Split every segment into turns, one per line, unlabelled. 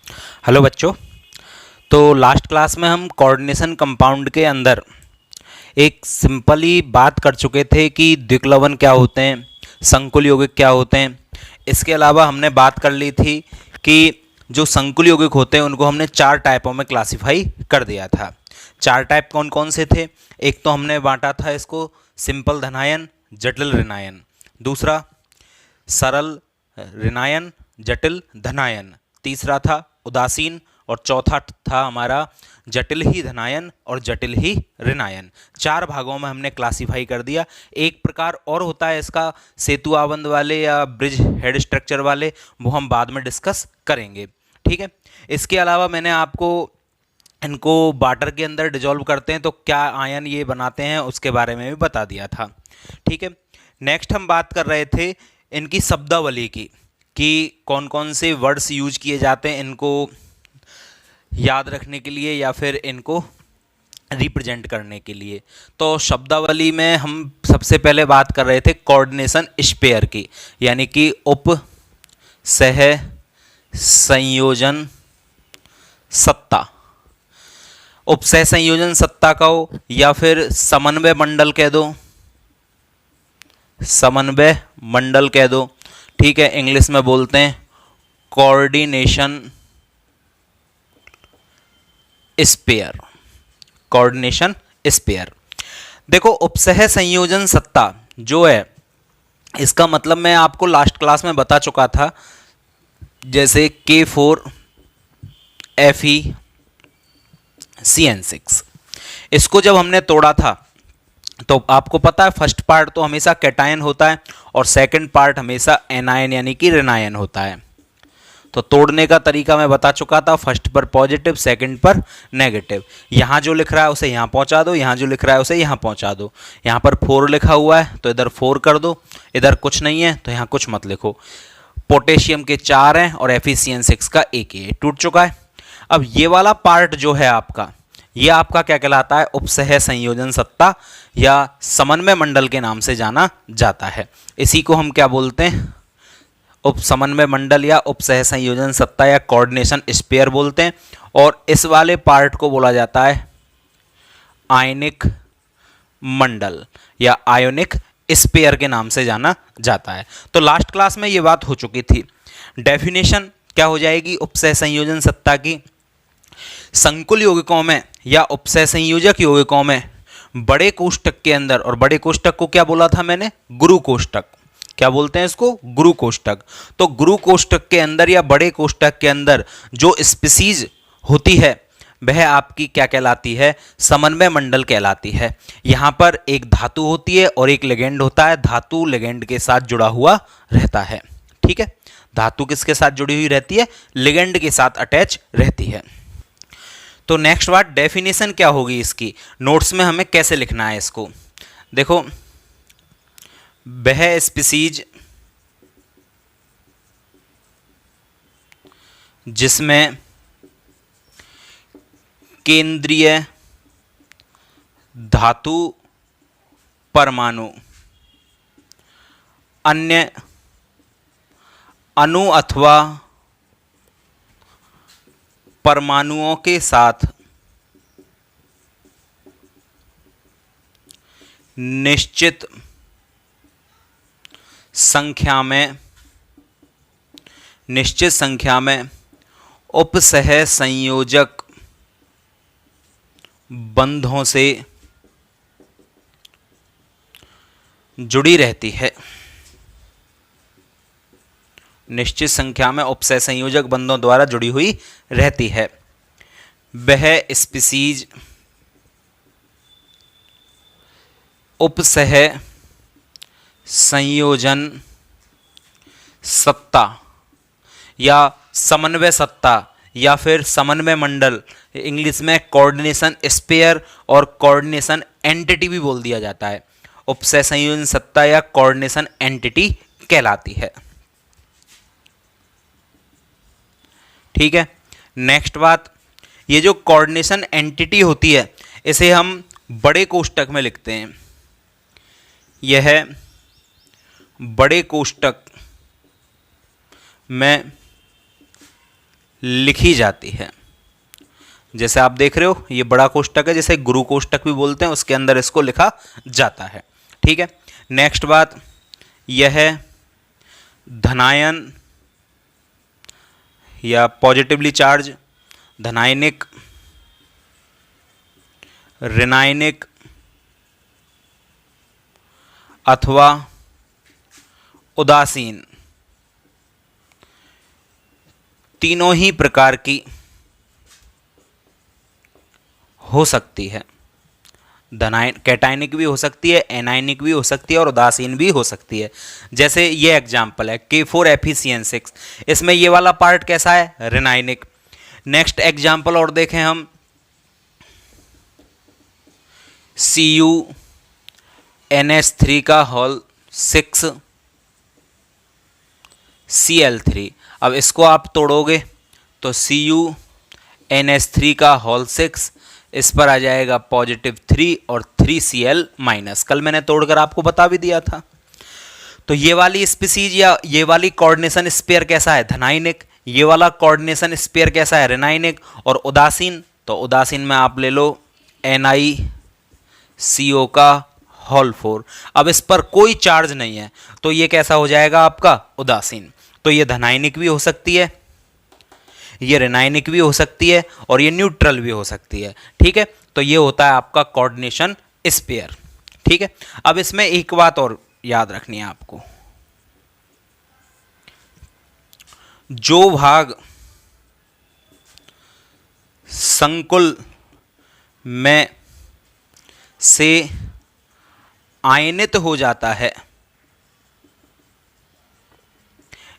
Hello बच्चों। तो last class में हम कोऑर्डिनेशन कंपाउंड के अंदर एक सिंपली बात कर चुके थे कि द्विक्लवन क्या होते हैं, संकुल यौगिक क्या होते हैं। इसके अलावा हमने बात कर ली थी कि जो संकुल यौगिक होते हैं उनको हमने चार टाइपों में क्लासिफाई कर दिया था। चार टाइप कौन कौन से थे? एक तो हमने बांटा था इसको सिंपल धनायन, जटिल ऋणायन। दूसरा सरल ऋणायन, जटिल धनायन। तीसरा था उदासीन और चौथा था हमारा जटिल ही धनायन और जटिल ही ऋणायन। चार भागों में हमने क्लासिफाई कर दिया। एक प्रकार और होता है इसका सेतु आबंध वाले या ब्रिज हेड स्ट्रक्चर वाले, वो हम बाद में डिस्कस करेंगे। ठीक है। इसके अलावा मैंने आपको इनको वाटर के अंदर डिजोल्व करते हैं तो क्या आयन ये बनाते हैं उसके बारे में भी बता दिया था। ठीक है। नेक्स्ट हम बात कर रहे थे इनकी शब्दावली की कि कौन कौन से वर्ड्स यूज किए जाते हैं इनको याद रखने के लिए या फिर इनको रिप्रेजेंट करने के लिए। तो शब्दावली में हम सबसे पहले बात कर रहे थे कोऑर्डिनेशन स्पेयर की, यानी कि उप सह संयोजन सत्ता। उपसह संयोजन सत्ता का हो या फिर समन्वय मंडल कह दो, समन्वय मंडल कह दो। ठीक है, इंग्लिश में बोलते हैं कोऑर्डिनेशन स्पेयर, कोऑर्डिनेशन स्पेयर। देखो उपसह संयोजन सत्ता जो है इसका मतलब मैं आपको लास्ट क्लास में बता चुका था, जैसे K4FeCN6 इसको जब हमने तोड़ा था तो आपको पता है फर्स्ट पार्ट तो हमेशा कैटायन होता है और सेकंड पार्ट हमेशा एनायन यानी कि ऋणायन होता है। तो तोड़ने का तरीका मैं बता चुका था, फर्स्ट पर पॉजिटिव सेकंड पर नेगेटिव। यहाँ जो लिख रहा है उसे यहाँ पहुँचा दो, यहाँ जो लिख रहा है उसे यहाँ पहुँचा दो। यहाँ पर 4 लिखा हुआ है तो इधर 4 कर दो, इधर कुछ नहीं है तो यहाँ कुछ मत लिखो। पोटेशियम के 4 हैं और FeCN6 का 1 है, टूट चुका है। अब ये वाला पार्ट जो है आपका, ये आपका क्या कहलाता है? उपसह संयोजन सत्ता या समन्वय मंडल के नाम से जाना जाता है। इसी को हम क्या बोलते हैं? उप समन्वय मंडल या उपसह संयोजन सत्ता या कोऑर्डिनेशन स्पेयर बोलते हैं। और इस वाले पार्ट को बोला जाता है आयनिक मंडल या आयोनिक स्पेयर के नाम से जाना जाता है। तो लास्ट क्लास में ये बात हो चुकी थी। डेफिनेशन क्या हो जाएगी उपसह संयोजन सत्ता की? संकुल यौगिकों में या उपसह संयोजक यौगिकों में बड़े कोष्ठक के अंदर, और बड़े कोष्ठक को क्या बोला था मैंने? गुरु कोष्ठक। क्या बोलते हैं इसको? गुरु कोष्ठक। तो गुरु कोष्ठक के अंदर या बड़े कोष्ठक के अंदर जो स्पीसीज होती है वह आपकी क्या कहलाती है? समन्वय मंडल कहलाती है। यहाँ पर एक धातु होती है और एक लिगेंड होता है। धातु लिगेंड के साथ जुड़ा हुआ रहता है। ठीक है, धातु किसके साथ जुड़ी हुई रहती है? लिगेंड के साथ अटैच रहती है। तो नेक्स्ट बात डेफिनेशन क्या होगी इसकी, नोट्स में हमें कैसे लिखना है इसको? देखो, वह स्पीसीज जिसमें केंद्रीय धातु परमाणु अन्य अणु अथवा परमाणुओं के साथ निश्चित संख्या में उपसह संयोजक बंधों से जुड़ी रहती है। निश्चित संख्या में उपसह संयोजक बंधों द्वारा जुड़ी हुई रहती है। वह स्पीसीज उपसह संयोजन सत्ता या समन्वय सत्ता या फिर समन्वय मंडल, इंग्लिश में कोऑर्डिनेशन स्पेयर और कोऑर्डिनेशन एंटिटी भी बोल दिया जाता है, उपसह संयोजन सत्ता या कोऑर्डिनेशन एंटिटी कहलाती है। ठीक है, नेक्स्ट बात, ये जो कोऑर्डिनेशन एंटिटी होती है इसे हम बड़े कोष्ठक में लिखते हैं। यह बड़े कोष्ठक में लिखी जाती है। जैसे आप देख रहे हो ये बड़ा कोष्टक है, जैसे गुरु कोष्टक भी बोलते हैं, उसके अंदर इसको लिखा जाता है। ठीक है, नेक्स्ट बात यह है धनायन या पॉजिटिवली चार्ज, धनायनिक, ऋणायनिक अथवा उदासीन, तीनों ही प्रकार की हो सकती है। धनायन कैटायनिक भी हो सकती है, एनायनिक भी हो सकती है और उदासीन भी हो सकती है। जैसे ये एग्जांपल है K4FeCN6, इसमें ये वाला पार्ट कैसा है, ऋणायनिक। नेक्स्ट एग्जांपल और देखें हम, CuNH3 का होल 6 Cl3। अब इसको आप तोड़ोगे तो CuNH3 का होल 6, इस पर आ जाएगा पॉजिटिव 3 और 3Cl माइनस। कल मैंने तोड़कर आपको बता भी दिया था। तो ये वाली स्पीसीज या ये वाली कोऑर्डिनेशन स्पेयर कैसा है, धनायनिक। ये वाला कोऑर्डिनेशन स्पेयर कैसा है, ऋणायनिक। और उदासीन, तो उदासीन में आप ले लो NiCO का होल 4। अब इस पर कोई चार्ज नहीं है तो ये कैसा हो जाएगा आपका, उदासीन। तो ये धनायनिक भी हो सकती है, ये ऋणायनिक भी हो सकती है और ये न्यूट्रल भी हो सकती है। ठीक है, तो ये होता है आपका कोऑर्डिनेशन स्पेयर। ठीक है, अब इसमें एक बात और याद रखनी है आपको, जो भाग संकुल में से आयनित हो जाता है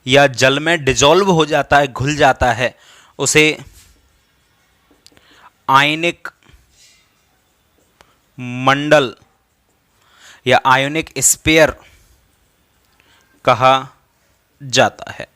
या जल में डिजॉल्व हो जाता है, घुल जाता है, उसे आयनिक मंडल या आयोनिक स्पेयर कहा जाता है।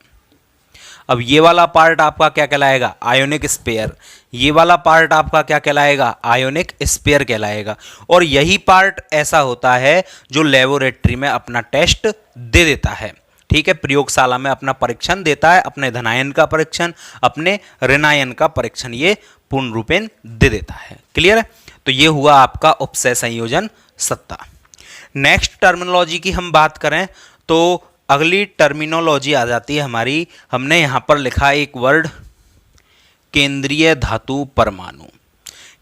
अब ये वाला पार्ट आपका क्या कहलाएगा, आयोनिक स्पेयर। ये वाला पार्ट आपका क्या कहलाएगा, आयोनिक स्पेयर कहलाएगा। और यही पार्ट ऐसा होता है जो लेबोरेटरी में अपना टेस्ट दे देता है। ठीक है, प्रयोगशाला में अपना परीक्षण देता है, अपने धनायन का परीक्षण, अपने ऋणायन का परीक्षण ये पूर्ण रूपेण दे देता है। क्लियर है, तो ये हुआ आपका उपसय संयोजन सत्ता। नेक्स्ट टर्मिनोलॉजी की हम बात करें तो अगली टर्मिनोलॉजी आ जाती है हमारी, हमने यहां पर लिखा एक वर्ड केंद्रीय धातु परमाणु,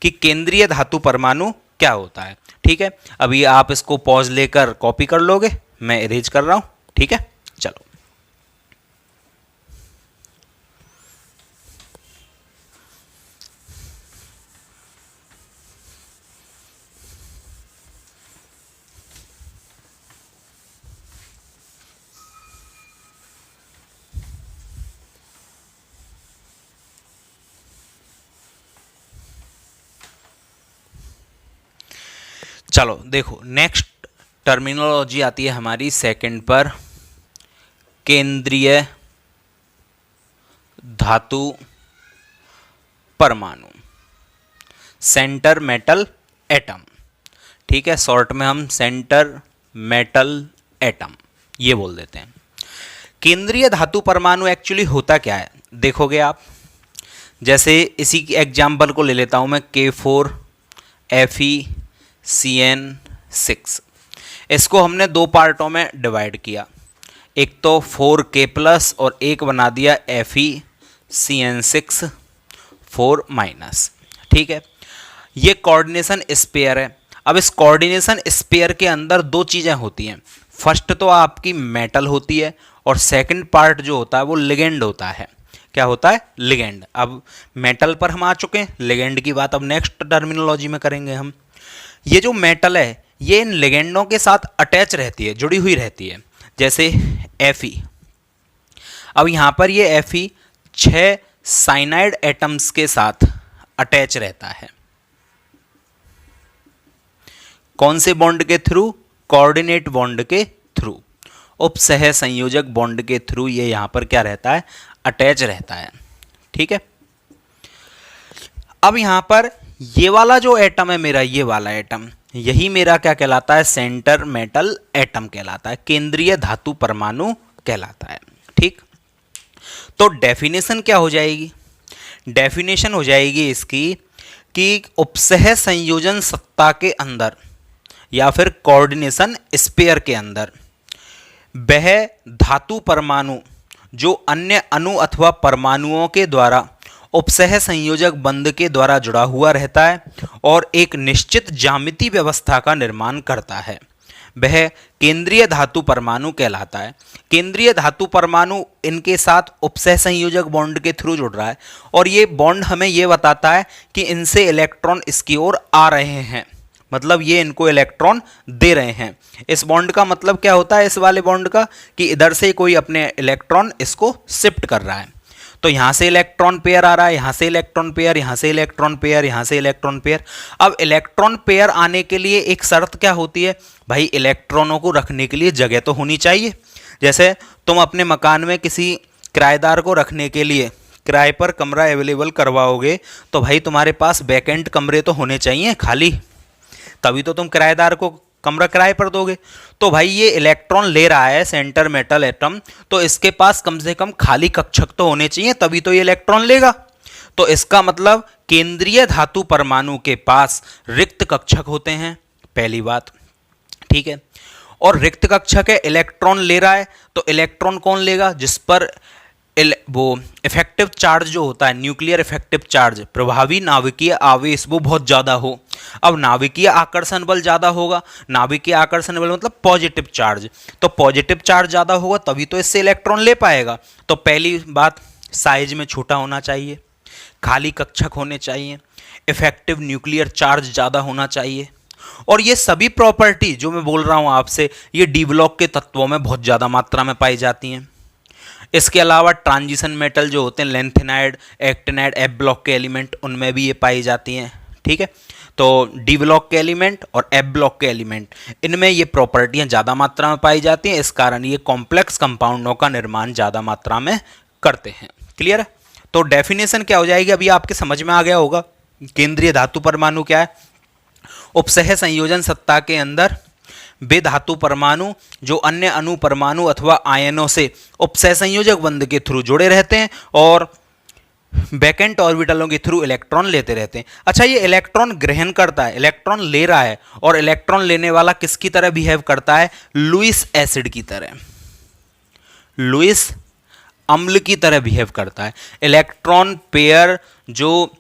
कि केंद्रीय धातु परमाणु क्या होता है। ठीक है, अभी आप इसको पॉज लेकर कॉपी कर लोगे, मैं इरेज कर रहा हूं। ठीक है, चलो चलो देखो, नेक्स्ट टर्मिनोलॉजी आती है हमारी सेकंड पर, केंद्रीय धातु परमाणु, सेंटर मेटल एटम। ठीक है, शॉर्ट में हम सेंटर मेटल एटम ये बोल देते हैं। केंद्रीय धातु परमाणु एक्चुअली होता क्या है, देखोगे आप, जैसे इसी की एग्जाम्पल को ले लेता हूं मैं, K4FeCN6। इसको हमने दो पार्टों में डिवाइड किया, एक तो 4K+ और एक बना दिया FeCN6 4-। ठीक है, ये कोऑर्डिनेशन स्पेयर है। अब इस कोऑर्डिनेशन स्पेयर के अंदर दो चीज़ें होती हैं, फर्स्ट तो आपकी मेटल होती है और सेकंड पार्ट जो होता है वो लिगेंड होता है। क्या होता है, लिगेंड। अब मेटल पर हम आ चुके हैं, लिगेंड की बात अब नेक्स्ट टर्मिनोलॉजी में करेंगे हम। ये जो मेटल है ये इन लिगेंडों के साथ अटैच रहती है, जुड़ी हुई रहती है, जैसे Fe। अब यहाँ पर ये Fe 6 साइनाइड एटम्स के साथ अटैच रहता है। कौन से बॉन्ड के थ्रू, कोऑर्डिनेट बॉन्ड के थ्रू, उपसह संयोजक बॉन्ड के थ्रू ये यहां पर क्या रहता है, अटैच रहता है। ठीक है, अब यहां पर ये वाला जो एटम है मेरा, ये वाला एटम, यही मेरा क्या कहलाता है, सेंटर मेटल एटम कहलाता है, केंद्रीय धातु परमाणु कहलाता है। ठीक, तो डेफिनेशन क्या हो जाएगी, डेफिनेशन हो जाएगी इसकी कि उपसह संयोजन सत्ता के अंदर या फिर कोऑर्डिनेशन स्पेयर के अंदर वह धातु परमाणु जो अन्य अणु अथवा परमाणुओं के द्वारा उपसह संयोजक बंध के द्वारा जुड़ा हुआ रहता है और एक निश्चित ज्यामिति व्यवस्था का निर्माण करता है, वह केंद्रीय धातु परमाणु कहलाता है। केंद्रीय धातु परमाणु इनके साथ उपसह संयोजक बॉन्ड के थ्रू जुड़ रहा है और ये बॉन्ड हमें ये बताता है कि इनसे इलेक्ट्रॉन इसकी ओर आ रहे हैं, मतलब ये इनको इलेक्ट्रॉन दे रहे हैं। इस बॉन्ड का मतलब क्या होता है, इस वाले बॉन्ड का, कि इधर से कोई अपने इलेक्ट्रॉन इसको शिफ्ट कर रहा है। तो यहाँ से इलेक्ट्रॉन पेयर आ रहा है, यहाँ से इलेक्ट्रॉन पेयर, यहाँ से इलेक्ट्रॉन पेयर, यहाँ से इलेक्ट्रॉन पेयर। अब इलेक्ट्रॉन पेयर आने के लिए एक शर्त क्या होती है भाई, इलेक्ट्रॉनों को रखने के लिए जगह तो होनी चाहिए। जैसे तुम अपने मकान में किसी किराएदार को रखने के लिए किराए पर कमरा अवेलेबल करवाओगे तो भाई तुम्हारे पास वैकेंट कमरे तो होने चाहिए खाली, तभी तो तुम किराएदार को कमरा किराए पर दोगे। तो भाई ये इलेक्ट्रॉन ले रहा है सेंटर मेटल एटम, तो इसके पास कम से कम खाली कक्षक तो होने चाहिए, तभी तो ये इलेक्ट्रॉन लेगा। तो इसका मतलब केंद्रीय धातु परमाणु के पास रिक्त कक्षक होते हैं, पहली बात, ठीक है। और रिक्त कक्षक है, इलेक्ट्रॉन ले रहा है, तो इलेक्ट्रॉन कौन लेगा, जिस पर वो इफेक्टिव चार्ज जो होता है, न्यूक्लियर इफेक्टिव चार्ज, प्रभावी नाभिकीय आवेश वो बहुत ज़्यादा हो। अब नाभिकीय आकर्षण बल ज़्यादा होगा, नाभिकीय आकर्षण बल मतलब पॉजिटिव चार्ज, तो पॉजिटिव चार्ज ज़्यादा होगा तभी तो इससे इलेक्ट्रॉन ले पाएगा। तो पहली बात, साइज में छोटा होना चाहिए, खाली कक्षक होने चाहिए, इफेक्टिव न्यूक्लियर चार्ज ज़्यादा होना चाहिए। और ये सभी प्रॉपर्टी जो मैं बोल रहा हूँ आपसे, ये डी ब्लॉक के तत्वों में बहुत ज़्यादा मात्रा में पाई जाती हैं। इसके अलावा ट्रांजिशन मेटल जो होते हैं, लेंथेनाइड, एक्टिनाइड, एफ ब्लॉक के एलिमेंट, उनमें भी ये पाई जाती हैं, ठीक है। तो डी ब्लॉक के एलिमेंट और एफ ब्लॉक के एलिमेंट, इनमें ये प्रॉपर्टियां ज़्यादा मात्रा में पाई जाती हैं, इस कारण ये कॉम्प्लेक्स कंपाउंडों का निर्माण ज़्यादा मात्रा में करते हैं। क्लियर है? तो डेफिनेशन क्या हो जाएगी, अभी आपके समझ में आ गया होगा। केंद्रीय धातु परमाणु क्या है, उपसह संयोजन सत्ता के अंदर वे धातु परमाणु जो अन्य अणु परमाणु अथवा आयनों से उपसह संयोजक बंध के थ्रू जुड़े रहते हैं और वैकेंट ऑर्बिटलों के थ्रू इलेक्ट्रॉन लेते रहते हैं। अच्छा, ये इलेक्ट्रॉन ग्रहण करता है, इलेक्ट्रॉन ले रहा है, और इलेक्ट्रॉन लेने वाला किसकी तरह बिहेव करता है, लुईस एसिड की तरह, लुईस अम्ल की तरह बिहेव करता है। इलेक्ट्रॉन पेयर जो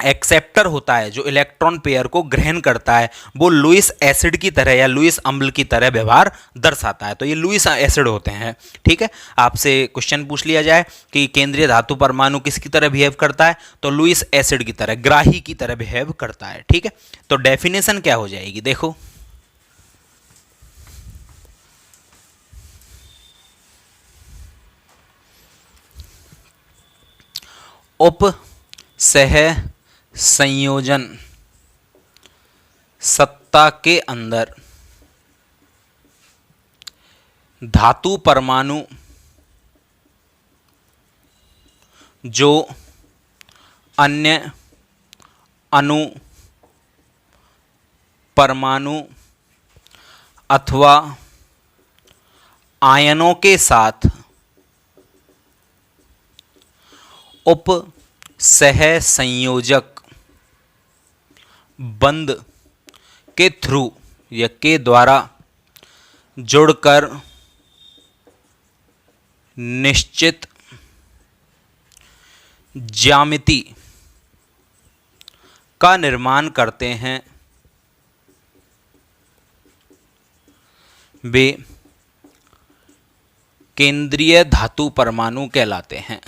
एक्सेप्टर होता है, जो इलेक्ट्रॉन पेयर को ग्रहण करता है, वो लुईस एसिड की तरह या लुईस अम्ल की तरह व्यवहार दर्शाता है। तो ये लुईस एसिड होते हैं, ठीक है। आपसे क्वेश्चन पूछ लिया जाए कि केंद्रीय धातु परमाणु किसकी तरह बिहेव करता है, तो लुईस एसिड की तरह, ग्राही की तरह बिहेव करता है, ठीक है। तो डेफिनेशन क्या हो जाएगी, देखो, उपसह संयोजन सत्ता के अंदर धातु परमाणु जो अन्य अणु परमाणु अथवा आयनों के साथ उपसह संयोजक बंध के थ्रू या के द्वारा जुड़कर निश्चित ज्यामिति का निर्माण करते हैं, वे केंद्रीय धातु परमाणु कहलाते हैं,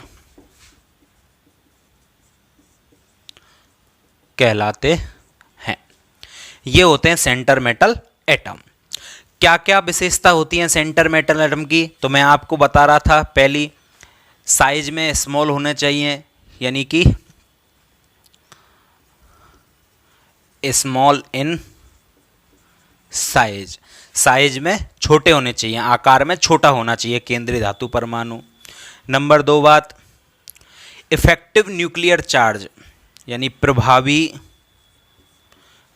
ये होते हैं सेंटर मेटल एटम। क्या क्या विशेषता होती है सेंटर मेटल एटम की, तो मैं आपको बता रहा था, पहली, साइज में स्मॉल होने चाहिए, यानी कि स्मॉल इन साइज, साइज में छोटे होने चाहिए, आकार में छोटा होना चाहिए केंद्रीय धातु परमाणु। नंबर 2 बात, इफेक्टिव न्यूक्लियर चार्ज, यानी प्रभावी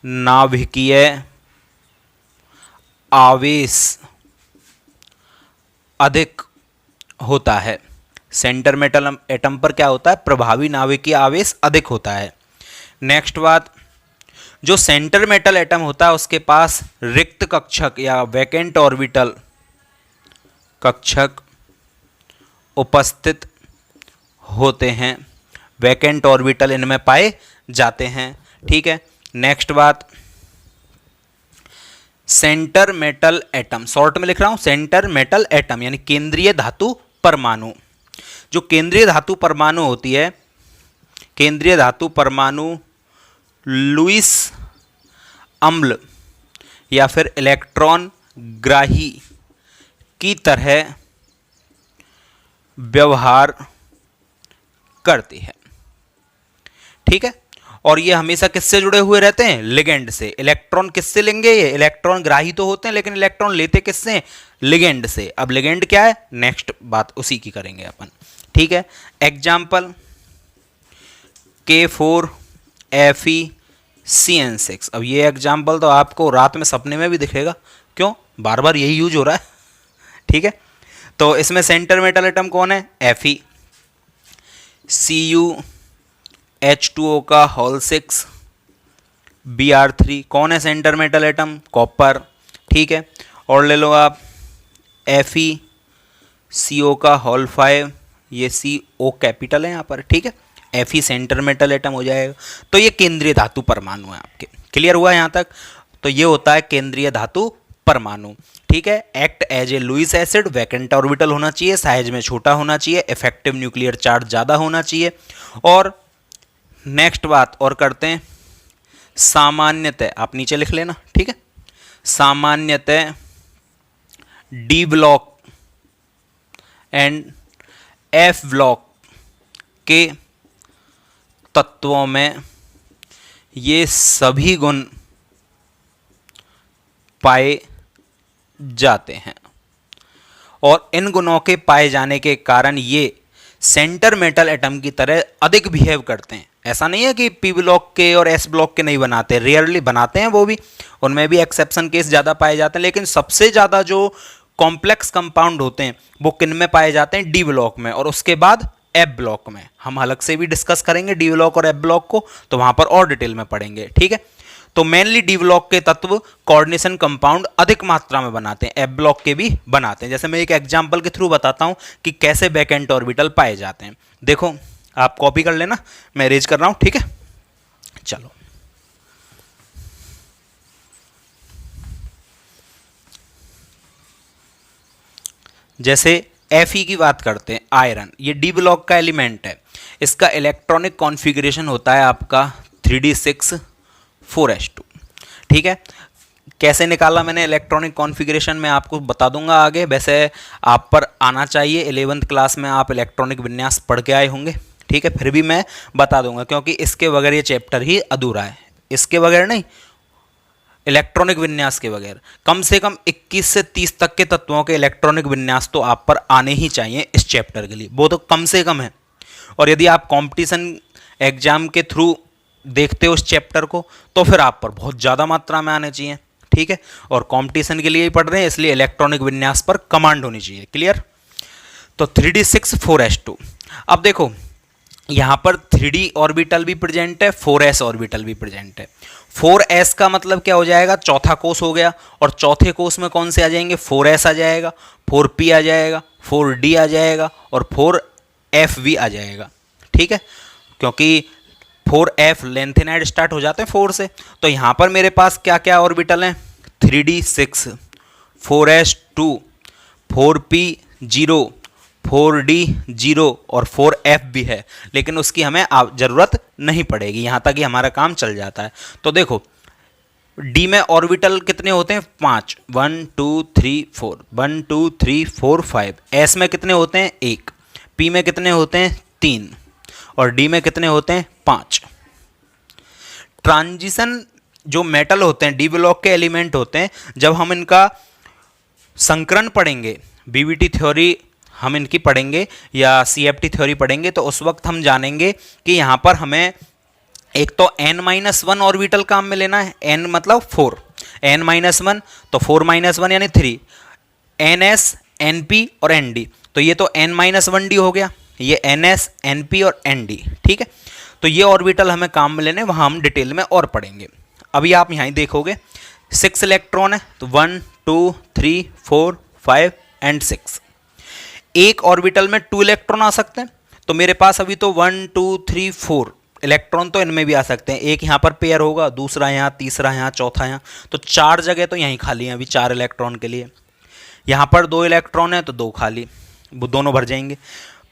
नाभिकीय आवेश अधिक होता है सेंटर मेटल एटम पर क्या होता है, प्रभावी नाभिकीय आवेश अधिक होता है। नेक्स्ट बात, जो सेंटर मेटल एटम होता है उसके पास रिक्त कक्षक या वैकेंट ऑर्बिटल कक्षक उपस्थित होते हैं, वैकेंट ऑर्बिटल इनमें पाए जाते हैं। ठीक है, नेक्स्ट बात, सेंटर मेटल एटम, शॉर्ट में लिख रहा हूं, सेंटर मेटल एटम यानी केंद्रीय धातु परमाणु। जो केंद्रीय धातु परमाणु होती है, केंद्रीय धातु परमाणु लुईस अम्ल या फिर इलेक्ट्रॉन ग्राही की तरह व्यवहार करती है। ठीक है, और ये हमेशा किससे जुड़े हुए रहते हैं, लिगेंड से। इलेक्ट्रॉन किससे लेंगे, ये इलेक्ट्रॉन ग्राही तो होते हैं लेकिन इलेक्ट्रॉन लेते किससे, लिगेंड से। अब लिगेंड क्या है, नेक्स्ट बात उसी की करेंगे अपन। ठीक है, एग्जाम्पल K4FeCN6। अब ये एग्जाम्पल तो आपको रात में सपने में भी दिखेगा, क्यों, बार बार यही यूज हो रहा है। ठीक है, तो इसमें सेंटर मेटल एटम कौन है, Fe। CuH2O का होल 6 Br3 कौन है सेंटर मेटल एटम, कॉपर। ठीक है, और ले लो आप FeCO का होल 5, ये CO कैपिटल है यहाँ पर। ठीक है, Fe सेंटर मेटल एटम हो जाएगा। तो ये केंद्रीय धातु परमाणु है आपके, क्लियर हुआ यहाँ तक। तो ये होता है केंद्रीय धातु परमाणु। ठीक है, act as a Lewis acid, vacant orbital होना चाहिए, साइज में छोटा होना चाहिए, इफेक्टिव न्यूक्लियर चार्ज ज़्यादा होना चाहिए। और नेक्स्ट बात और करते हैं, सामान्यतः आप नीचे लिख लेना। ठीक है, सामान्यतः D block and F block के तत्वों में ये सभी गुण पाए जाते हैं, और इन गुणों के पाए जाने के कारण ये सेंटर मेटल एटम की तरह अधिक बिहेव करते हैं। ऐसा नहीं है कि पी ब्लॉक के और एस ब्लॉक के नहीं बनाते, रेयरली बनाते हैं वो भी, उनमें भी एक्सेप्शन केस ज़्यादा पाए जाते हैं। लेकिन सबसे ज़्यादा जो कॉम्प्लेक्स कंपाउंड होते हैं वो किन में पाए जाते हैं, डी ब्लॉक में, और उसके बाद एफ ब्लॉक में। हम अलग से भी डिस्कस करेंगे डी ब्लॉक और एफ ब्लॉक को, तो वहाँ पर और डिटेल में पढ़ेंगे। ठीक है, तो मेनली डी ब्लॉक के तत्व कोऑर्डिनेशन कंपाउंड अधिक मात्रा में बनाते हैं, एफ ब्लॉक के भी बनाते हैं। जैसे मैं एक एग्जांपल के थ्रू बताता हूं कि कैसे वैकेंट ऑर्बिटल पाए जाते हैं। देखो, आप कॉपी कर लेना, मैं अरेंज कर रहा हूं। ठीक है, चलो जैसे Fe की बात करते हैं, आयरन, ये डी ब्लॉक का एलिमेंट है। इसका इलेक्ट्रॉनिक कॉन्फ़िगरेशन होता है आपका 3d6 4s2। ठीक है, कैसे निकाला मैंने इलेक्ट्रॉनिक कॉन्फ़िगरेशन में आपको बता दूंगा आगे। वैसे आप पर आना चाहिए, 11th क्लास में आप इलेक्ट्रॉनिक विन्यास पढ़ के आए होंगे। ठीक है, फिर भी मैं बता दूंगा क्योंकि इसके बगैर ये चैप्टर ही अधूरा है। इसके बगैर नहीं, इलेक्ट्रॉनिक विन्यास के बगैर कम से कम 21 से 30 तक के तत्वों के इलेक्ट्रॉनिक विन्यास तो आप पर आने ही चाहिए इस चैप्टर के लिए, वो तो कम से कम है। और यदि आप कंपटीशन एग्जाम के थ्रू देखते हो उस चैप्टर को तो फिर आप पर बहुत ज़्यादा मात्रा में आने चाहिए। ठीक है, और कंपटीशन के लिए ही पढ़ रहे हैं इसलिए इलेक्ट्रॉनिक विन्यास पर कमांड होनी चाहिए। क्लियर, तो 3d6 4s2। अब देखो यहाँ पर 3d ऑर्बिटल भी प्रेजेंट है, 4s ऑर्बिटल भी प्रेजेंट है। 4s का मतलब क्या हो जाएगा, चौथा कोष हो गया, और चौथे कोष में कौन से आ जाएंगे, 4s आ जाएगा, 4p आ जाएगा, 4d आ जाएगा, और 4f भी आ जाएगा। ठीक है, क्योंकि 4f लेंथेनाइड स्टार्ट हो जाते हैं 4 से। तो यहाँ पर मेरे पास क्या क्या ऑर्बिटल हैं, 3d6 4s2 4p0 4d0 और 4f भी है, लेकिन उसकी हमें ज़रूरत नहीं पड़ेगी, यहाँ तक ही हमारा काम चल जाता है। तो देखो d में ऑर्बिटल कितने होते हैं, 5, 1 2 3 4, 1 2 3 4 5। s में कितने होते हैं, 1। p में कितने होते हैं, 3। और d में कितने होते हैं, 5। ट्रांजिशन जो मेटल होते हैं, डी ब्लॉक के एलिमेंट होते हैं, जब हम इनका संकरण पढ़ेंगे, बीबीटी थ्योरी हम इनकी पढ़ेंगे या सीएफटी थ्योरी पढ़ेंगे, तो उस वक्त हम जानेंगे कि यहाँ पर हमें एक तो n-1 ऑर्बिटल काम में लेना है, n मतलब 4, n-1 तो 4-1 यानी 3, ns np और nd, तो ये तो n-1d हो गया। ये NS, NP और ND, ठीक है। तो ये ऑर्बिटल हमें काम में लेने, वहाँ हम डिटेल में और पढ़ेंगे। अभी आप यहाँ ही देखोगे 6 इलेक्ट्रॉन है, तो 1 2 3 4 5 एंड 6। एक ऑर्बिटल में 2 इलेक्ट्रॉन आ सकते हैं, तो मेरे पास अभी तो 1 2 3 4 इलेक्ट्रॉन तो इनमें भी आ सकते हैं। एक यहाँ पर पेयर होगा, दूसरा यहाँ, तीसरा यहाँ, चौथा यहाँ, तो 4 जगह तो यहीं खाली हैं अभी 4 इलेक्ट्रॉन के लिए। यहाँ पर 2 इलेक्ट्रॉन है तो 2 खाली, वो दोनों भर जाएंगे।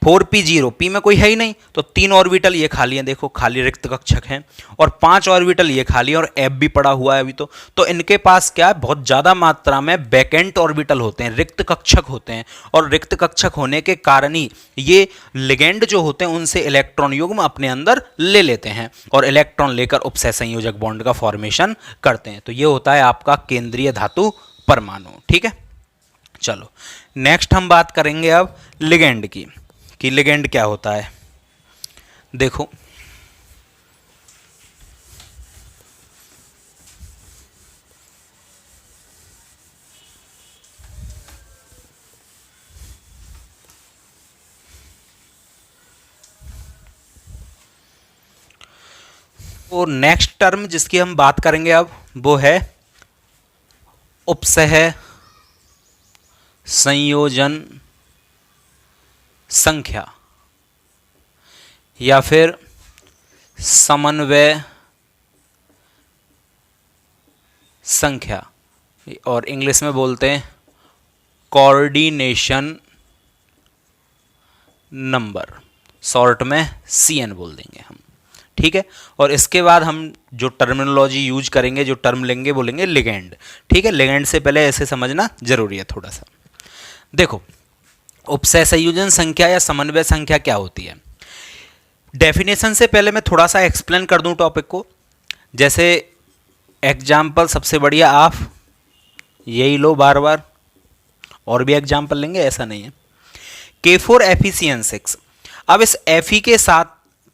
4p0, p में कोई है ही नहीं, तो 3 ऑर्बिटल ये खाली हैं, देखो खाली रिक्त कक्षक हैं, और 5 ऑर्बिटल ये खाली है, और f भी पड़ा हुआ है अभी तो इनके पास क्या है, बहुत ज़्यादा मात्रा में वैकेंट ऑर्बिटल होते हैं, रिक्त कक्षक होते हैं, और रिक्त कक्षक होने के कारण ही ये लिगेंड जो होते हैं उनसे इलेक्ट्रॉन युग्म अपने अंदर ले लेते हैं और इलेक्ट्रॉन लेकर उपसह संयोजक बॉन्ड का फॉर्मेशन करते हैं। तो ये होता है आपका केंद्रीय धातु परमाणु, ठीक है। चलो नेक्स्ट हम बात करेंगे अब लिगेंड की, कि लिगेंड क्या होता है। देखो और नेक्स्ट टर्म जिसकी हम बात करेंगे अब वो है उपसह संयोजन संख्या या फिर समन्वय संख्या, और इंग्लिश में बोलते हैं कोऑर्डिनेशन नंबर, शॉर्ट में CN बोल देंगे हम, ठीक है। और इसके बाद हम जो टर्मिनोलॉजी यूज करेंगे, जो टर्म लेंगे, बोलेंगे लिगेंड, ठीक है। लिगेंड से पहले ऐसे समझना जरूरी है थोड़ा सा। देखो उपसह संयोजन संख्या या समन्वय संख्या क्या होती है, डेफिनेशन से पहले मैं थोड़ा सा एक्सप्लेन कर दूं टॉपिक को। जैसे एग्जाम्पल सबसे बढ़िया आप यही लो बार बार, और भी एग्जाम्पल लेंगे ऐसा नहीं है। K4FeCN6, अब इस Fe के साथ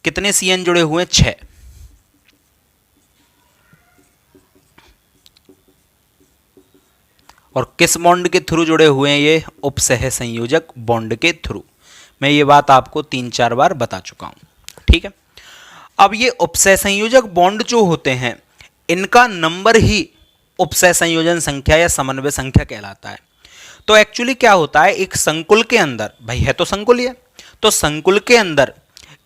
कितने CN जुड़े हुए हैं, 6। और किस बॉन्ड के थ्रू जुड़े हुए हैं ये, उपसह संयोजक बॉन्ड के थ्रू। मैं ये बात आपको 3-4 बार बता चुका हूं, ठीक है। अब ये उपसह संयोजक बॉन्ड जो होते हैं इनका नंबर ही उपसह संयोजन संख्या या समन्वय संख्या कहलाता है। तो एक्चुअली क्या होता है, एक संकुल के अंदर, भाई है तो संकुल ही है, तो संकुल के अंदर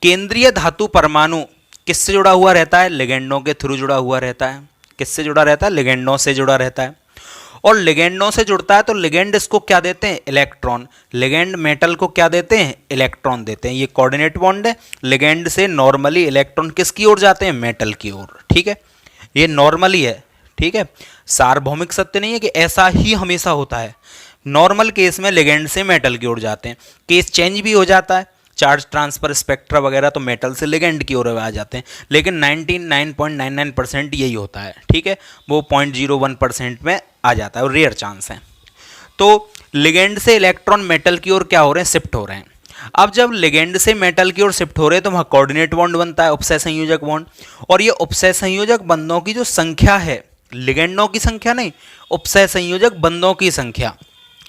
केंद्रीय धातु परमाणु किससे जुड़ा हुआ रहता है, लिगेंडों के थ्रू जुड़ा हुआ रहता है। किससे जुड़ा रहता है, लिगेंडों से जुड़ा रहता है। और लिगेंडों से जुड़ता है तो लिगेंड इसको क्या देते हैं, इलेक्ट्रॉन। लिगेंड मेटल को क्या देते हैं, इलेक्ट्रॉन देते हैं। ये कोऑर्डिनेट बॉन्ड है, लिगेंड से नॉर्मली इलेक्ट्रॉन किसकी ओर जाते हैं, मेटल की ओर, ठीक है। ये नॉर्मली है, ठीक है, सार्वभौमिक सत्य नहीं है कि ऐसा ही हमेशा होता है। नॉर्मल केस में लिगेंड से मेटल की ओर जाते हैं, केस चेंज भी हो जाता है, चार्ज ट्रांसफर स्पेक्ट्रा वगैरह तो मेटल से लिगेंड की ओर आ जाते हैं, लेकिन 99.99% यही होता है, ठीक है। वो 0.01% में आ जाता है और रेयर चांस है। तो लिगेंड से इलेक्ट्रॉन मेटल की ओर क्या हो रहे हैं, शिफ्ट हो रहे हैं। अब जब लिगेंड से मेटल की ओर शिफ्ट हो रहे हैं तो वहाँ कोऑर्डिनेट बॉन्ड बनता है, उपसह संयोजक बॉन्ड। और ये उपसह संयोजक बंधों की जो संख्या है, लिगेंडों की संख्या नहीं, उपसह संयोजक बंधों की संख्या,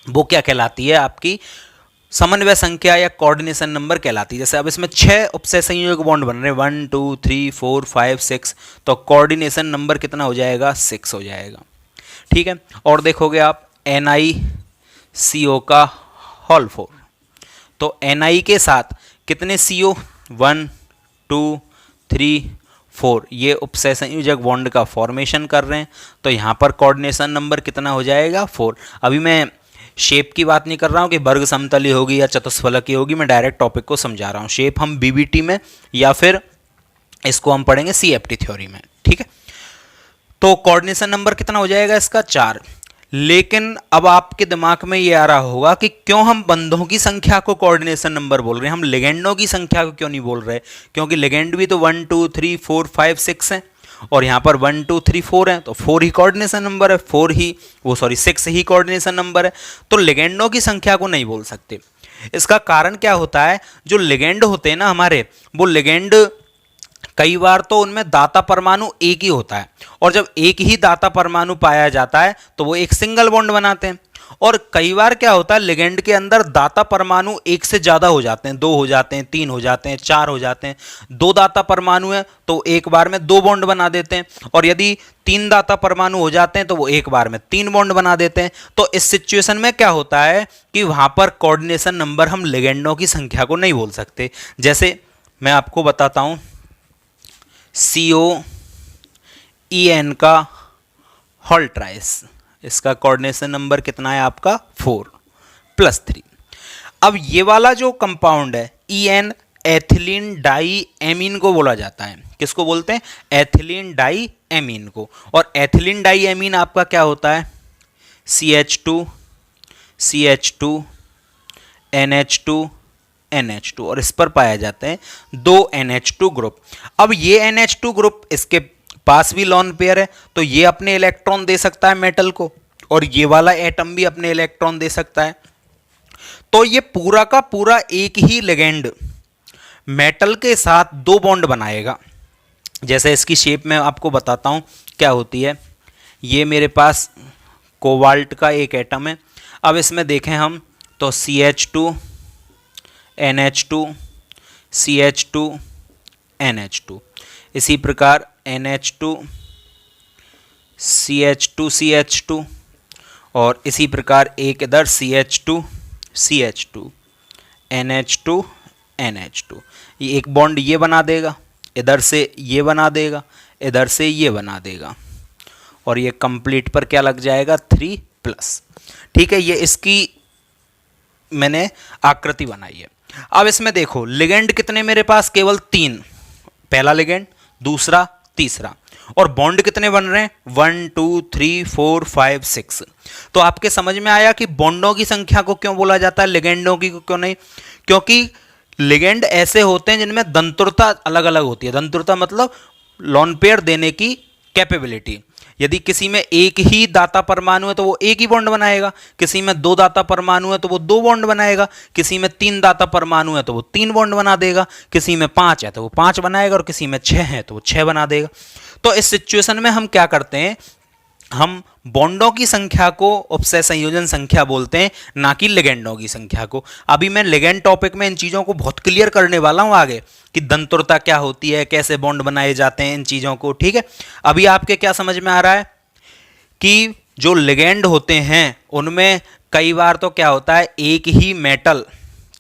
वो क्या कहलाती है, आपकी समन्वय संख्या या कोऑर्डिनेशन नंबर कहलाती है। जैसे अब इसमें 6 उपसह संयोजक बॉन्ड बन रहे हैं, 1 2 3 4 5 6, तो कोऑर्डिनेशन नंबर कितना हो जाएगा, 6 हो जाएगा, ठीक है। और देखोगे आप NiCO का होल 4, तो Ni के साथ कितने CO, 1 2 3 4, ये उपसह संयोजक बॉन्ड का फॉर्मेशन कर रहे हैं। तो यहाँ पर कोऑर्डिनेशन नंबर कितना हो जाएगा, 4। अभी मैं शेप की बात नहीं कर रहा हूँ कि वर्ग समतली होगी या चतुष्फलकी होगी, मैं डायरेक्ट टॉपिक को समझा रहा हूँ। शेप हम BBT में या फिर इसको हम पढ़ेंगे CFT थ्योरी में, ठीक है। तो कोऑर्डिनेशन नंबर कितना हो जाएगा इसका, 4। लेकिन अब आपके दिमाग में ये आ रहा होगा कि क्यों हम बंधों की संख्या को कोऑर्डिनेशन नंबर बोल रहे हैं, हम लिगेंडों की संख्या को क्यों नहीं बोल रहे, क्योंकि लिगेंड भी तो 1 2 3 4 5 6 हैं और यहाँ पर 1 2 3 4 है, तो 4 ही कोऑर्डिनेशन नंबर है, 6 ही कोऑर्डिनेशन नंबर है। तो लिगेंडों की संख्या को नहीं बोल सकते। इसका कारण क्या होता है, जो लिगेंड होते हैं ना हमारे, वो लिगेंड कई बार तो उनमें दाता परमाणु एक ही होता है, और जब एक ही दाता परमाणु पाया जाता है तो वो एक सिंगल बॉन्ड बनाते हैं। और कई बार क्या होता है लिगेंड के अंदर दाता परमाणु एक से ज्यादा हो जाते हैं, 2 हो जाते हैं, 3 हो जाते हैं, 4 हो जाते हैं। 2 दाता परमाणु है तो एक बार में 2 बॉन्ड बना देते हैं, और यदि 3 दाता परमाणु हो जाते हैं तो वो एक बार में 3 बॉन्ड बना देते हैं। तो इस सिचुएशन में क्या होता है कि वहां पर कोऑर्डिनेशन नंबर हम लिगेंडों की संख्या को नहीं बोल सकते। जैसे मैं आपको बताता हूं, COEN का होल ट्राइस, इसका कोऑर्डिनेशन नंबर कितना है आपका 4 + 3। अब ये वाला जो कंपाउंड है EN, एथिलीन डाई एमीन को बोला जाता है। किसको बोलते हैं? एथिलीन डाई एमीन को। और एथिलीन डाई एमीन आपका क्या होता है? CH2 CH2 NH2 NH2, और इस पर पाया जाते हैं 2 NH2 ग्रुप। अब ये NH2 ग्रुप, इसके पास भी लॉन पेयर है तो ये अपने इलेक्ट्रॉन दे सकता है मेटल को, और ये वाला एटम भी अपने इलेक्ट्रॉन दे सकता है। तो ये पूरा का पूरा एक ही लिगेंड मेटल के साथ 2 बॉन्ड बनाएगा। जैसे इसकी शेप में आपको बताता हूं क्या होती है। ये मेरे पास कोबाल्ट का एक एटम है। अब इसमें देखें हम तो CH2 NH2 CH2 NH2, इसी प्रकार NH2 CH2 CH2, और इसी प्रकार एक इधर CH2 CH2 NH2 NH2। ये एक बॉन्ड ये बना देगा, इधर से ये बना देगा, इधर से ये बना देगा, और ये कंप्लीट पर क्या लग जाएगा 3+। ठीक है, ये इसकी मैंने आकृति बनाई है। अब इसमें देखो लिगेंड कितने मेरे पास? केवल 3, पहला लिगेंड, दूसरा, तीसरा। और बॉन्ड कितने बन रहे हैं? 1 2 3 4 5 6। तो आपके समझ में आया कि बॉन्डों की संख्या को क्यों बोला जाता है, लिगेंडों की क्यों नहीं? क्योंकि लिगेंड ऐसे होते हैं जिनमें दंतुरता अलग अलग होती है। दंतुरता मतलब लॉन पेयर देने की कैपेबिलिटी। यदि किसी में एक ही दाता परमाणु है तो वो एक ही बॉन्ड बनाएगा, किसी में 2 दाता परमाणु है तो वो 2 बॉन्ड बनाएगा, किसी में 3 दाता परमाणु है तो वो 3 बॉन्ड बना देगा, किसी में 5 है तो वो 5 बनाएगा, और किसी में 6 है तो वो 6 बना देगा। तो इस सिचुएशन में हम क्या करते हैं, हम बॉन्डों की संख्या को उपसय संयोजन संख्या बोलते हैं, ना कि लिगेंडों की संख्या को। अभी मैं लिगेंड टॉपिक में इन चीज़ों को बहुत क्लियर करने वाला हूं आगे, कि दंतुरता क्या होती है, कैसे बॉन्ड बनाए जाते हैं, इन चीज़ों को। ठीक है, अभी आपके क्या समझ में आ रहा है कि जो लिगेंड होते हैं उनमें कई बार तो क्या होता है, एक ही मेटल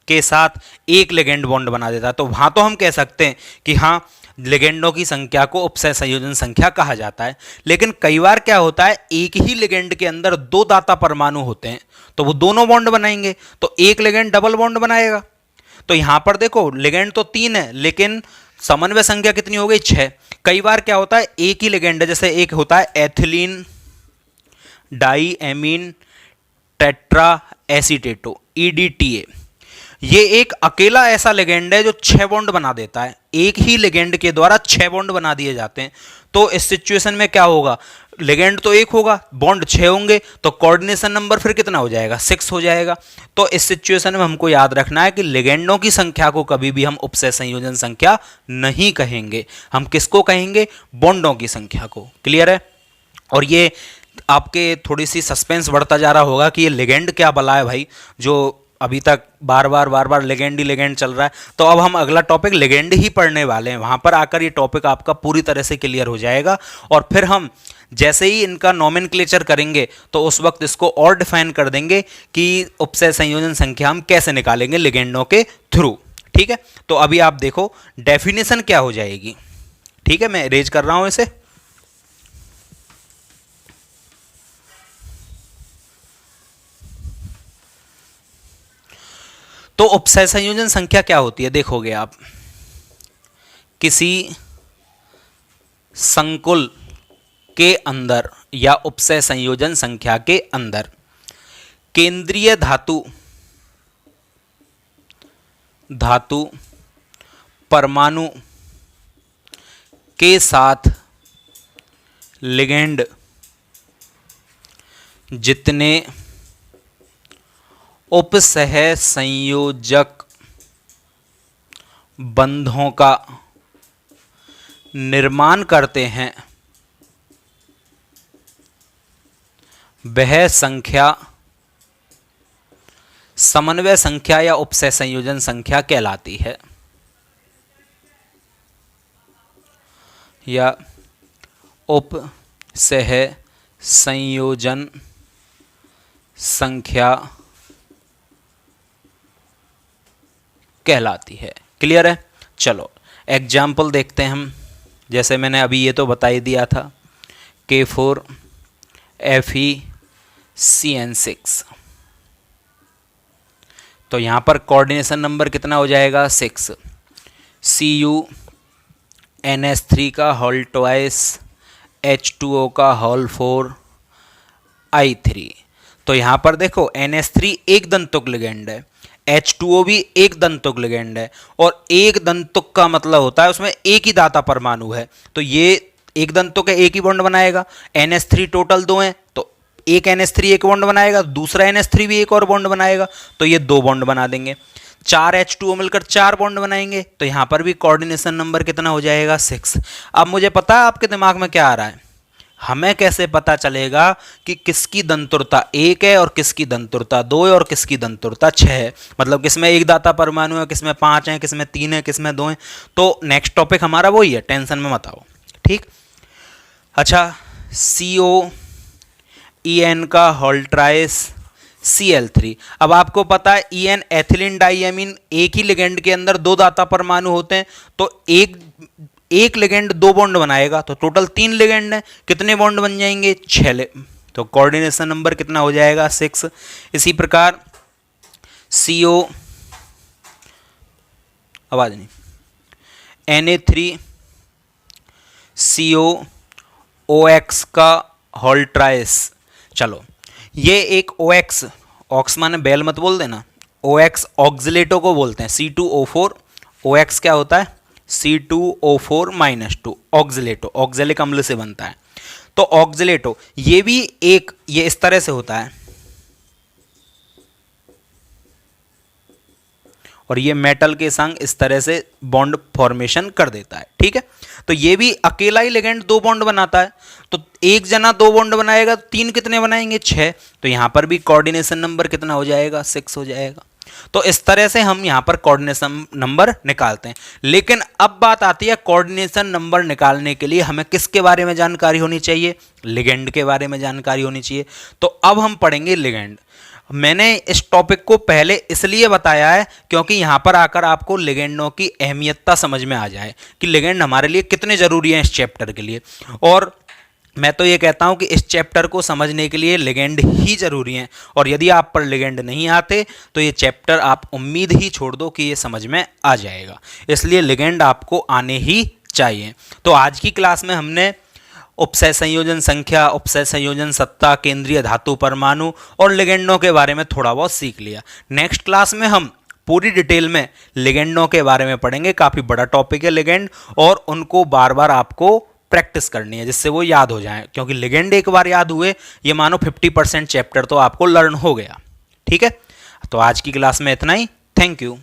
के साथ एक लिगेंड बॉन्ड बना देता है। तो वहां तो हम कह सकते हैं कि हाँ, लिगेंडों की संख्या को उपसय संयोजन संख्या कहा जाता है। लेकिन कई बार क्या होता है, एक ही लिगेंड के अंदर 2 दाता परमाणु होते हैं तो वो दोनों बॉन्ड बनाएंगे, तो एक लिगेंड डबल बॉन्ड बनाएगा। तो यहां पर देखो लिगेंड तो 3 है लेकिन समन्वय संख्या कितनी हो गई? 6। कई बार क्या होता है, एक ही लिगेंड है, जैसे एक होता है ethylene diamine tetraacetate EDTA। ये एक अकेला ऐसा लिगेंड है जो 6 बॉन्ड बना देता है। एक ही लिगेंड के द्वारा 6 बॉन्ड बना दिए जाते हैं। तो इस सिचुएशन में क्या होगा, लिगेंड तो एक होगा, बॉन्ड 6 होंगे, तो कोऑर्डिनेशन नंबर फिर कितना हो जाएगा? 6 हो जाएगा। तो इस सिचुएशन में हमको याद रखना है कि लिगेंडों की संख्या को कभी भी हम उपसय संयोजन संख्या नहीं कहेंगे। हम किसको कहेंगे? बॉन्डों की संख्या को। क्लियर है? और ये आपके थोड़ी सी सस्पेंस बढ़ता जा रहा होगा कि ये लिगेंड क्या बला है भाई, जो अभी तक बार बार लिगेंड ही लिगेंड चल रहा है। तो अब हम अगला टॉपिक लिगेंड ही पढ़ने वाले हैं, वहां पर आकर ये टॉपिक आपका पूरी तरह से क्लियर हो जाएगा। और फिर हम जैसे ही इनका नोमेनक्लेचर करेंगे तो उस वक्त इसको और डिफाइन कर देंगे कि उपसय संयोजन संख्या हम कैसे निकालेंगे लिगेंडों के थ्रू। ठीक है, तो अभी आप देखो डेफिनेशन क्या हो जाएगी। ठीक है, मैं अरेंज कर रहा हूं इसे। तो उपसय संयोजन संख्या क्या होती है, देखोगे आप, किसी संकुल के अंदर या उपसय संयोजन संख्या के अंदर केंद्रीय धातु परमाणु के साथ लिगेंड जितने उपसह संयोजक बंधों का निर्माण करते हैं वह संख्या समन्वय संख्या या उपसह संयोजन संख्या कहलाती है, या उपसह संयोजन संख्या कहलाती है। क्लियर है? चलो एग्जाम्पल देखते हैं हम। जैसे मैंने अभी ये तो बता ही दिया था, K4 FeCN6, तो यहाँ पर कोऑर्डिनेशन नंबर कितना हो जाएगा 6, CuNH3 का होल ट्वाइस, H2O का होल 4, I3। तो यहाँ पर देखो NH3 एक दंतुक लिगेंड है, H2O भी एक दंतुक लिगेंड है, और एक दंतुक का मतलब होता है उसमें एक ही दाता परमाणु है, तो ये एक दंतुक है, एक ही बॉन्ड बनाएगा। NH3 टोटल 2 हैं, तो एक NH3 एक बॉन्ड बनाएगा, दूसरा NH3 भी एक और बॉन्ड बनाएगा, तो ये 2 बॉन्ड बना देंगे। 4 H2O मिलकर 4 बॉन्ड बनाएंगे, तो यहाँ पर भी कोऑर्डिनेशन नंबर कितना हो जाएगा 6। अब मुझे पता है आपके दिमाग में क्या आ रहा है, हमें कैसे पता चलेगा कि किसकी दंतुरता 1 है और किसकी दंतुरता 2 है और किसकी दंतुरता 6 है, मतलब किसमें एक दाता परमाणु है, किसमें 5 है, किसमें 3 है, किसमें 2 है। तो नेक्स्ट टॉपिक हमारा वही है, टेंशन में मत आओ, ठीक। अच्छा, COEN का होल ट्राइस Cl3। अब आपको पता है EN एथिलीन डाइएमीन, एक ही लिगेंड के अंदर 2 दाता परमाणु होते हैं, तो एक लिगेंड 2 बॉन्ड बनाएगा, तो टोटल 3 लिगेंड है, कितने बॉन्ड बन जाएंगे 6, तो कोऑर्डिनेशन नंबर कितना हो जाएगा 6। इसी प्रकार Na3COOX का होल ट्राइस। चलो ये एक OX, ऑक्स माने बेल मत बोल देना, OX ऑक्सिलेटो को बोलते हैं, C2O4, OX क्या होता है C2O4-2, ऑक्सिलेटो, ऑक्जेलिक अम्ल से बनता है। तो ऑक्सिलेटो ये भी एक, ये इस तरह से होता है, और ये मेटल के संग इस तरह से बॉन्ड फॉर्मेशन कर देता है, ठीक है। तो ये भी अकेला ही लिगेंड 2 बॉन्ड बनाता है, तो एक जना 2 बॉन्ड बनाएगा, 3 कितने बनाएंगे 6, तो यहां पर भी कोऑर्डिनेशन नंबर कितना हो जाएगा 6 हो जाएगा। तो इस तरह से हम यहां पर कोऑर्डिनेशन नंबर निकालते हैं। लेकिन अब बात आती है कोऑर्डिनेशन नंबर निकालने के लिए हमें किसके बारे में जानकारी होनी चाहिए, लिगेंड के बारे में जानकारी होनी चाहिए। तो अब हम पढ़ेंगे लिगेंड। मैंने इस टॉपिक को पहले इसलिए बताया है क्योंकि यहां पर आकर आपको लिगेंडों की अहमियतता समझ में आ जाए कि लिगेंड हमारे लिए कितने जरूरी हैं इस चैप्टर के लिए। और मैं तो ये कहता हूं कि इस चैप्टर को समझने के लिए लिगेंड ही जरूरी हैं, और यदि आप पर लिगेंड नहीं आते तो ये चैप्टर आप उम्मीद ही छोड़ दो कि ये समझ में आ जाएगा। इसलिए लिगेंड आपको आने ही चाहिए। तो आज की क्लास में हमने उपसह संयोजन संख्या, उपसह संयोजन सत्ता, केंद्रीय धातु परमाणु और लिगेंडों के बारे में थोड़ा बहुत सीख लिया। नेक्स्ट क्लास में हम पूरी डिटेल में लिगेंडों के बारे में पढ़ेंगे। काफ़ी बड़ा टॉपिक है लिगेंड, और उनको बार बार आपको प्रैक्टिस करनी है जिससे वो याद हो जाए, क्योंकि लिगेंड एक बार याद हुए ये मानो 50% चैप्टर तो आपको लर्न हो गया, ठीक है। तो आज की क्लास में इतना ही। Thank you.